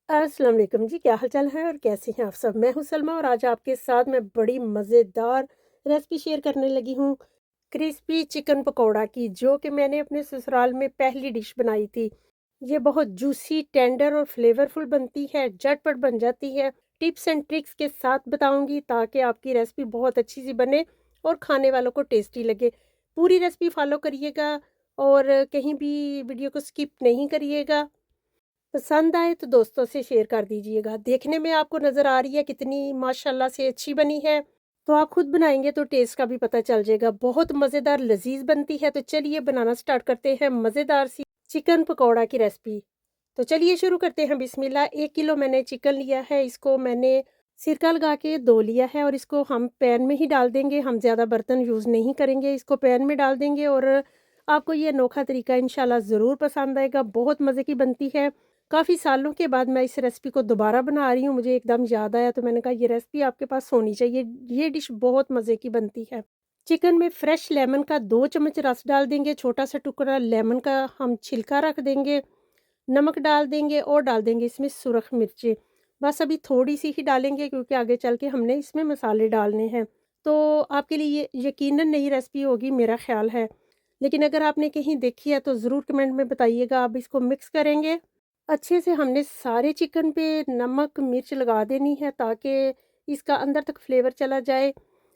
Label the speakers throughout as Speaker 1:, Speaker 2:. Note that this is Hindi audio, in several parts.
Speaker 1: अस्सलाम वालेकुम जी, क्या हाल चाल है और कैसे हैं आप सब? मैं हूं सलमा और आज आपके साथ मैं बड़ी मज़ेदार रेसिपी शेयर करने लगी हूं क्रिस्पी चिकन पकौड़ा की, जो कि मैंने अपने ससुराल में पहली डिश बनाई थी। ये बहुत जूसी, टेंडर और फ्लेवरफुल बनती है, झटपट बन जाती है। टिप्स एंड ट्रिक्स के साथ बताऊंगी ताकि आपकी रेसिपी बहुत अच्छी सी बने और खाने वालों को टेस्टी लगे। पूरी रेसिपी फॉलो करिएगा और कहीं भी वीडियो को स्किप नहीं करिएगा। पसंद आए तो दोस्तों से शेयर कर दीजिएगा। देखने में आपको नज़र आ रही है कितनी माशाल्लाह से अच्छी बनी है, तो आप खुद बनाएँगे तो टेस्ट का भी पता चल जाएगा। बहुत मज़ेदार लज़ीज़ बनती है, तो चलिए बनाना स्टार्ट करते हैं मज़ेदार सी चिकन पकौड़ा की रेसिपी। तो चलिए शुरू करते हैं बिस्मिल्लाह। 1 किलो मैंने चिकन लिया है, इसको मैंने सिरका लगा के धो लिया है और इसको हम पैन में ही डाल देंगे। हम ज़्यादा बर्तन यूज़ नहीं करेंगे, इसको पैन में डाल देंगे और आपको ये अनोखा तरीका इंशाल्लाह ज़रूर पसंद आएगा। बहुत मज़े की बनती है। काफ़ी सालों के बाद मैं इस रेसिपी को दोबारा बना रही हूँ, मुझे एकदम याद आया तो मैंने कहा ये रेसिपी आपके पास होनी चाहिए। ये डिश बहुत मज़े की बनती है। चिकन में फ्रेश लेमन का 2 चम्मच रस डाल देंगे, छोटा-सा टुकड़ा लेमन का हम छिलका रख देंगे, नमक डाल देंगे और डाल देंगे इसमें सुरख मिर्ची। बस अभी थोड़ी-सी ही डालेंगे क्योंकि आगे चल के हमने इसमें मसाले डालने हैं। तो आपके लिए ये यकीनन नई रेसिपी होगी मेरा ख़्याल है। लेकिन अगर आपने कहीं देखी है तो ज़रूर कमेंट में बताइएगा। अब इसको मिक्स करेंगे। अच्छे से हमने सारे चिकन पे नमक मिर्च लगा देनी है ताकि इसका अंदर तक फ्लेवर चला जाए।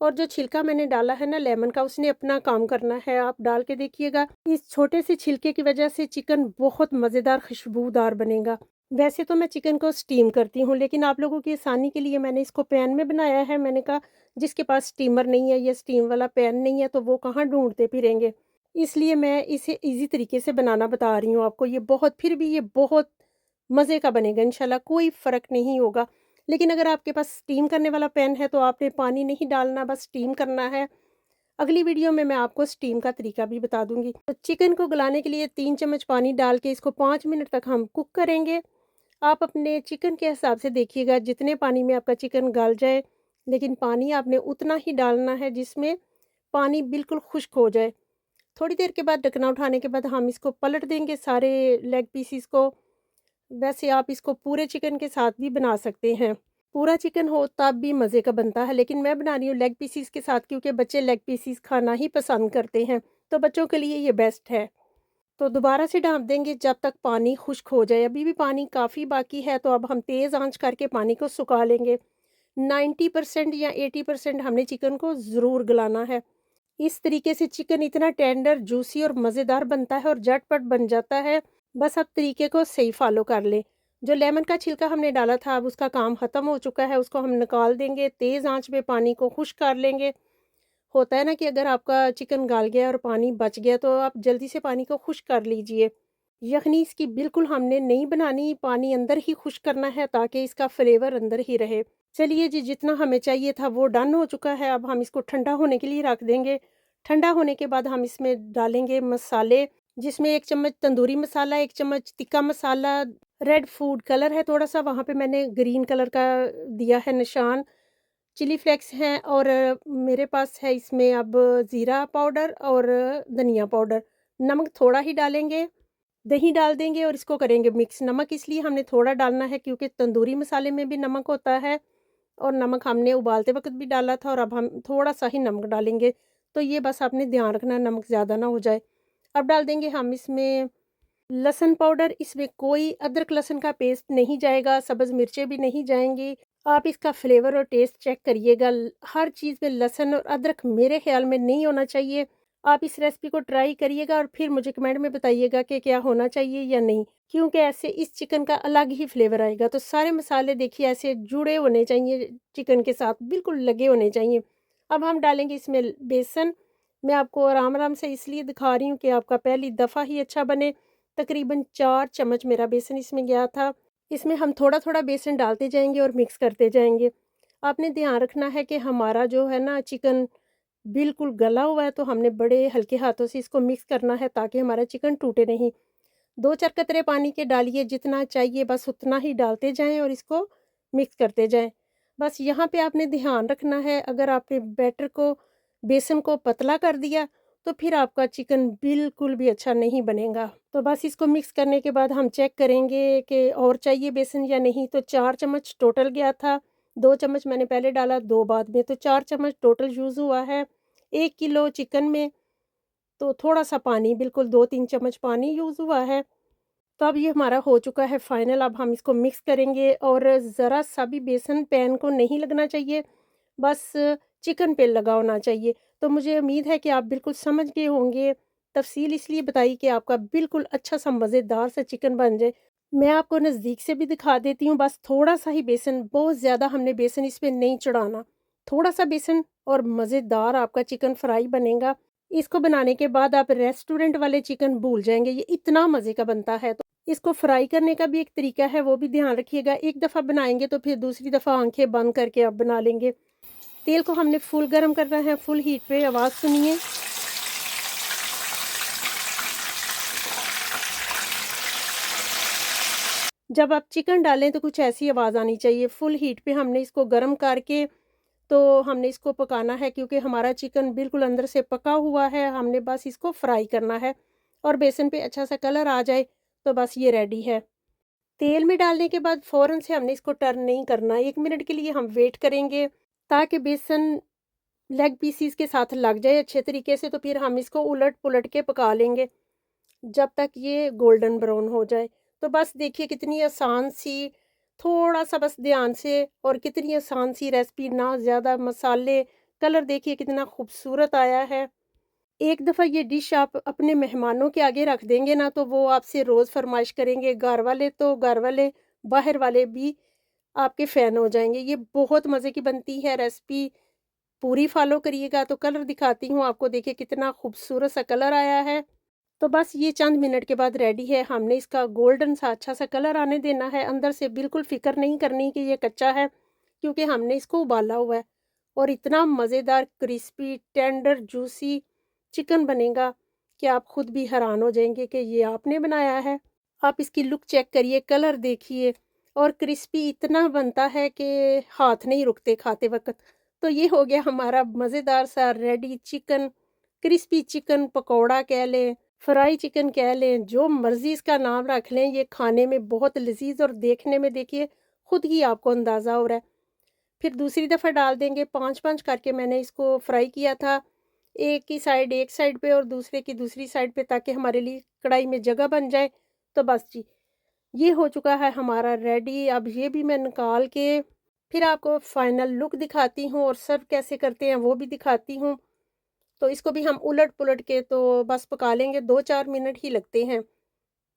Speaker 1: और जो छिलका मैंने डाला है ना लेमन का, उसने अपना काम करना है। आप डाल के देखिएगा, इस छोटे से छिलके की वजह से चिकन बहुत मज़ेदार खुशबूदार बनेगा। वैसे तो मैं चिकन को स्टीम करती हूँ, लेकिन आप लोगों की आसानी के लिए मैंने इसको पैन में बनाया है। मैंने कहा जिसके पास स्टीमर नहीं है या स्टीम वाला पैन नहीं है तो वो कहाँ ढूंढते फिरेंगे, इसलिए मैं इसे इजी तरीके से बनाना बता रही हूँ आपको। ये बहुत मज़े का बनेगा इंशाल्लाह, कोई फ़र्क नहीं होगा। लेकिन अगर आपके पास स्टीम करने वाला पैन है तो आपने पानी नहीं डालना, बस स्टीम करना है। अगली वीडियो में मैं आपको स्टीम का तरीका भी बता दूँगी। तो चिकन को गलाने के लिए 3 चम्मच पानी डाल के इसको 5 मिनट तक हम कुक करेंगे। आप अपने चिकन के हिसाब से देखिएगा जितने पानी में आपका चिकन गल जाए, लेकिन पानी आपने उतना ही डालना है जिसमें पानी बिल्कुल खुश्क हो जाए। थोड़ी देर के बाद ढकना उठाने के बाद हम इसको पलट देंगे सारे लेग पीसेस को। वैसे आप इसको पूरे चिकन के साथ भी बना सकते हैं। पूरा चिकन हो तब भी मज़े का बनता है, लेकिन मैं बना रही हूँ लेग पीसेस के साथ क्योंकि बच्चे लेग पीसेस खाना ही पसंद करते हैं, तो बच्चों के लिए ये बेस्ट है। तो दोबारा से ढाँप देंगे जब तक पानी खुश्क हो जाए। अभी भी पानी काफ़ी बाकी है, तो अब हम तेज़ आँच करके पानी को सुखा लेंगे। 90% या 80% हमने चिकन को ज़रूर गलाना है। इस तरीके से चिकन इतना टेंडर, जूसी और मज़ेदार बनता है और झटपट बन जाता है। बस आप तरीके को सही फ़ॉलो कर लें। जो लेमन का छिलका हमने डाला था अब उसका काम ख़त्म हो चुका है, उसको हम निकाल देंगे। तेज़ आँच में पानी को खुश्क कर लेंगे। होता है ना कि अगर आपका चिकन गल गया और पानी बच गया तो आप जल्दी से पानी को खुश्क कर लीजिए। यखनी इसकी बिल्कुल हमने नहीं बनानी, पानी अंदर ही खुश्क करना है ताकि इसका फ्लेवर अंदर ही रहे। चलिए जी, जितना हमें चाहिए था वो डन हो चुका है। अब हम इसको ठंडा होने के लिए रख देंगे। ठंडा होने के बाद हम इसमें डालेंगे मसाले, जिसमें 1 चम्मच तंदूरी मसाला, 1 चम्मच तिक्का मसाला, रेड फूड कलर है थोड़ा-सा, वहाँ पे मैंने ग्रीन कलर का दिया है निशान। चिली फ्लेक्स हैं और मेरे पास है इसमें अब ज़ीरा पाउडर और धनिया पाउडर। नमक थोड़ा ही डालेंगे, दही डाल देंगे और इसको करेंगे मिक्स। नमक इसलिए हमने थोड़ा डालना है क्योंकि तंदूरी मसाले में भी नमक होता है और नमक हमने उबालते वक़्त भी डाला था और अब हम थोड़ा-सा ही नमक डालेंगे। तो ये बस आपने ध्यान रखना नमक ज़्यादा ना हो जाए। अब डाल देंगे हम इसमें लहसुन पाउडर। इसमें कोई अदरक लहसुन का पेस्ट नहीं जाएगा, सब्ज़ मिर्चें भी नहीं जाएँगी। आप इसका फ्लेवर और टेस्ट चेक करिएगा। हर चीज़ में लहसुन और अदरक मेरे ख़्याल में नहीं होना चाहिए। आप इस रेसिपी को ट्राई करिएगा और फिर मुझे कमेंट में बताइएगा कि क्या होना चाहिए या नहीं, क्योंकि ऐसे इस चिकन का अलग ही फ्लेवर आएगा। तो सारे मसाले देखिए ऐसे जुड़े होने चाहिए चिकन के साथ, बिल्कुल लगे होने चाहिए। अब हम डालेंगे इसमें बेसन। मैं आपको आराम-आराम से इसलिए दिखा रही हूँ कि आपका पहली दफ़ा ही अच्छा बने। तकरीबन 4 चम्मच मेरा बेसन इसमें गया था। इसमें हम थोड़ा-थोड़ा बेसन डालते जाएँगे और मिक्स करते जाएँगे। आपने ध्यान रखना है कि हमारा जो है ना चिकन बिल्कुल गला हुआ है, तो हमने बड़े हल्के हाथों से इसको मिक्स करना है ताकि हमारा चिकन टूटे नहीं। 2-4 कतरे पानी के डालिए, जितना चाहिए बस उतना ही डालते जाएँ और इसको मिक्स करते जाएँ। बस यहाँ पे आपने ध्यान रखना है, अगर आपने बेटर को बेसन को पतला कर दिया तो फिर आपका चिकन बिल्कुल भी अच्छा नहीं बनेगा। तो बस इसको मिक्स करने के बाद हम चेक करेंगे कि और चाहिए बेसन या नहीं, तो 4 चम्मच टोटल गया था। 2 चम्मच मैंने पहले डाला, 2 बाद में, तो 4 चम्मच टोटल यूज़ हुआ है। 1 किलो चिकन में तो थोड़ा-सा पानी, बिल्कुल 2-3 चम्मच पानी यूज़ हुआ है। तो अब ये हमारा हो चुका है फाइनल। अब हम इसको मिक्स करेंगे और ज़रा-सा भी बेसन पैन को नहीं लगना चाहिए, बस चिकन पे लगा होना चाहिए। तो मुझे उम्मीद है कि आप बिल्कुल समझ गए होंगे। तफ़सील इसलिए बताई कि आपका बिल्कुल अच्छा-सा मज़ेदार सा चिकन बन जाए। मैं आपको नज़दीक से भी दिखा देती हूँ, बस थोड़ा-सा ही बेसन, बहुत ज़्यादा हमने बेसन इस पे नहीं चढ़ाना। थोड़ा-सा बेसन और मज़ेदार आपका चिकन फ्राई बनेगा। इसको बनाने के बाद आप रेस्टोरेंट वाले चिकन भूल जाएँगे, ये इतना मज़े का बनता है। तो इसको फ्राई करने का भी एक तरीका है, वो भी ध्यान रखिएगा। एक दफ़ा बनाएँगे तो फिर दूसरी दफ़ा आँखें बंद करके आप बना लेंगे। तेल को हमने फुल गरम करना है, फुल हीट पे, आवाज़ सुनिए। जब आप चिकन डालें तो कुछ ऐसी आवाज़ आनी चाहिए। फुल हीट पे हमने इसको गरम करके तो हमने इसको पकाना है, क्योंकि हमारा चिकन बिल्कुल अंदर से पका हुआ है। हमने बस इसको फ्राई करना है और बेसन पे अच्छा सा कलर आ जाए तो बस ये रेडी है। तेल में डालने के बाद फ़ौरन से हमने इसको टर्न नहीं करना। 1 मिनट के लिए हम वेट करेंगे ताकि बेसन लेग पीसेस के साथ लग जाए अच्छे तरीके से। तो फिर हम इसको उलट-पुलट के पका लेंगे जब तक ये गोल्डन ब्राउन हो जाए। तो बस देखिए कितनी आसान सी, थोड़ा-सा बस ध्यान से, और कितनी आसान सी रेसिपी, ना ज़्यादा मसाले, कलर देखिए कितना खूबसूरत आया है। एक दफ़ा ये डिश आप अपने मेहमानों के आगे रख देंगे ना, तो वो आपसे रोज़ फ़रमाइश करेंगे। घर वाले तो घर वाले, बाहर वाले भी आपके फ़ैन हो जाएँगे। ये बहुत मज़े की बनती है रेसिपी, पूरी फ़ॉलो करिएगा। तो कलर दिखाती हूँ आपको, देखिए कितना खूबसूरत सा कलर आया है। तो बस ये चंद मिनट के बाद रेडी है। हमने इसका गोल्डन सा अच्छा सा कलर आने देना है। अंदर से बिल्कुल फ़िक्र नहीं करनी कि ये कच्चा है, क्योंकि हमने इसको उबाला हुआ है। और इतना मज़ेदार क्रिस्पी, टेंडर, जूसी चिकन बनेगा कि आप खुद भी हैरान हो जाएँगे कि ये आपने बनाया है। आप इसकी लुक चेक करिए, कलर देखिए, और क्रिस्पी इतना बनता है कि हाथ नहीं रुकते खाते वक़्त। तो ये हो गया हमारा मज़ेदार सा ready chicken, crispy chicken pakora कह लें, फ्राई चिकन कह लें, जो मर्ज़ी इसका नाम रख लें। ये खाने में बहुत लज़ीज़ और देखने में देखिए खुद ही आपको अंदाज़ा हो रहा है। फिर दूसरी दफ़ा डाल देंगे, 5-5 करके मैंने इसको फ्राई किया था। एक की साइड एक साइड पे और दूसरे की दूसरी साइड पे, ताकि हमारे लिए कढ़ाई में जगह बन जाए। तो बस जी, ये हो चुका है हमारा रेडी। अब ये भी मैं निकाल के फिर आपको फाइनल लुक दिखाती हूँ और सर्व कैसे करते हैं वो भी दिखाती हूँ। तो इसको भी हम उलट-पुलट के तो बस पका लेंगे, 2-4 मिनट ही लगते हैं।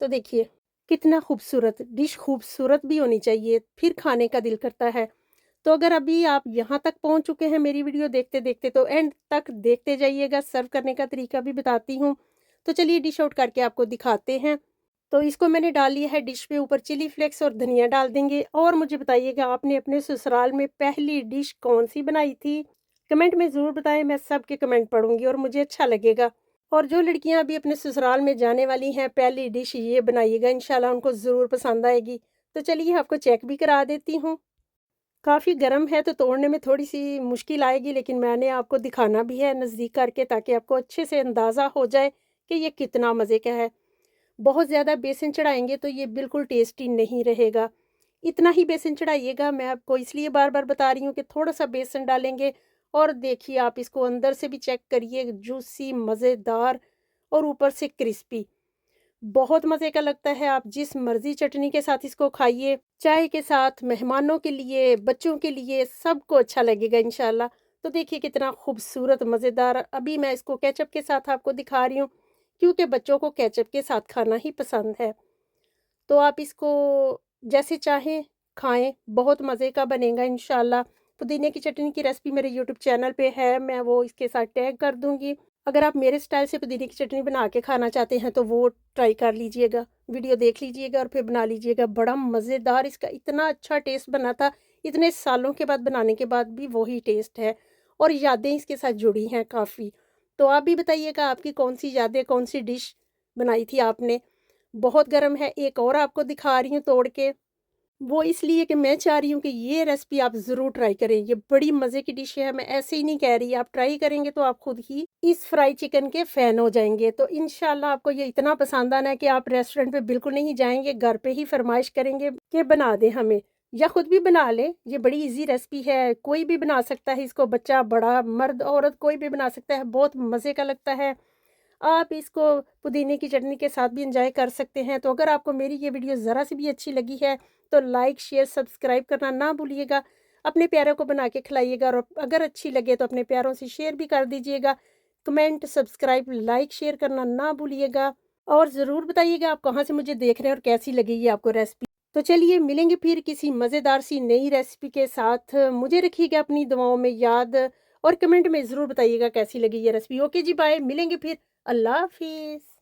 Speaker 1: तो देखिए, कितना खूबसूरत डिश, खूबसूरत भी होनी चाहिए, फिर खाने का दिल करता है। तो अगर अभी आप यहाँ तक पहुँच चुके हैं मेरी वीडियो देखते-देखते, तो एंड तक देखते जाइएगा, सर्व करने का तरीका भी बताती हूँ। तो चलिए डिश आउट करके आपको दिखाते हैं। तो इसको मैंने डाल लिया है डिश पे, ऊपर चिली फ्लेक्स और धनिया डाल देंगे। और मुझे बताइएगा आपने अपने ससुराल में पहली डिश कौन-सी बनाई थी? कमेंट में ज़रूर बताएँ, मैं सबके कमेंट पढ़ूँगी और मुझे अच्छा लगेगा। और जो लड़कियाँ अभी अपने ससुराल में जाने वाली हैं, पहली डिश ये बनाइएगा, इंशाल्लाह उनको ज़रूर पसंद आएगी। तो चलिए आपको चेक भी करा देती हूँ। काफ़ी गर्म है तो तोड़ने में थोड़ी-सी मुश्किल आएगी, लेकिन मैंने आपको दिखाना भी है नज़दीक करके, ताकि आपको अच्छे से अंदाज़ा हो जाए कि ये कितना मज़े का है। बहुत ज़्यादा बेसन चढ़ाएँगे तो ये बिल्कुल टेस्टी नहीं रहेगा। इतना ही बेसन चढ़ाइएगा, मैं आपको इसलिए बार-बार बता रही हूँ कि थोड़ा-सा बेसन डालेंगे। और देखिए आप इसको अंदर से भी चेक करिए, जूसी, मज़ेदार और ऊपर से क्रिस्पी। बहुत मज़े का लगता है। आप जिस मर्ज़ी चटनी के साथ इसको खाइए, चाय के साथ, मेहमानों के लिए, बच्चों के लिए, सबको अच्छा लगेगा इंशाल्लाह। तो देखिए कितना खूबसूरत मज़ेदार। अभी मैं इसको केचप के साथ आपको दिखा रही हूँ, क्योंकि बच्चों को केचप के साथ खाना ही पसंद है। तो आप इसको जैसे चाहें खाएँ, बहुत मज़े का बनेगा इंशाल्लाह। पुदीने की चटनी की रेसिपी मेरे यूट्यूब चैनल पे है, मैं वो इसके साथ टैग कर दूँगी। अगर आप मेरे स्टाइल से पुदीने की चटनी बना के खाना चाहते हैं तो वो ट्राई कर लीजिएगा, वीडियो देख लीजिएगा और फिर बना लीजिएगा। बड़ा मज़ेदार, इसका इतना अच्छा टेस्ट बना था, इतने सालों के बाद बनाने के बाद भी वही टेस्ट है और यादें इसके साथ जुड़ी हैं काफ़ी। तो आप भी बताइएगा आपकी कौन-सी यादें, कौन-सी डिश बनाई थी आपने? बहुत गर्म है, एक और आपको दिखा रही हूँ तोड़ के। वो इसलिए कि मैं चाह रही हूँ कि ये रेसिपी आप ज़रूर ट्राई करें। ये बड़ी मज़े की डिश है, मैं ऐसे ही नहीं कह रही, आप ट्राई करेंगे तो आप खुद ही इस फ्राई चिकन के फ़ैन हो जाएँगे। तो इंशाल्लाह आपको ये इतना पसंद आना है कि आप रेस्टोरेंट पे बिल्कुल नहीं जाएँगे, घर पे ही फ़रमाइश करेंगे कि बना दें हमें, या खुद भी बना लें। ये बड़ी ईज़ी रेसिपी है, कोई भी बना सकता है इसको, बच्चा, बड़ा, मर्द, औरत कोई भी बना सकता है, बहुत मज़े का लगता है। आप इसको पुदीने की चटनी के साथ भी एंजॉय कर सकते हैं। तो अगर आपको मेरी ये वीडियो ज़रा सी भी अच्छी लगी है तो लाइक, शेयर, सब्सक्राइब करना ना भूलिएगा। अपने प्यारों को बना के खिलाइएगा और अगर अच्छी लगे तो अपने प्यारों से शेयर भी कर दीजिएगा। कमेंट, सब्सक्राइब, लाइक, शेयर करना ना भूलिएगा और ज़रूर बताइएगा आप कहाँ से मुझे देख रहे हैं और कैसी लगी ये आपको रेसिपी। तो चलिए मिलेंगे फिर किसी मज़ेदार सी नई रेसिपी के साथ। मुझे रखिएगा अपनी दुआओं में याद और कमेंट में ज़रूर बताइएगा कैसी लगी ये रेसिपी। ओके जी, बाय, मिलेंगे फिर। अल्लाह हाफ़िज़।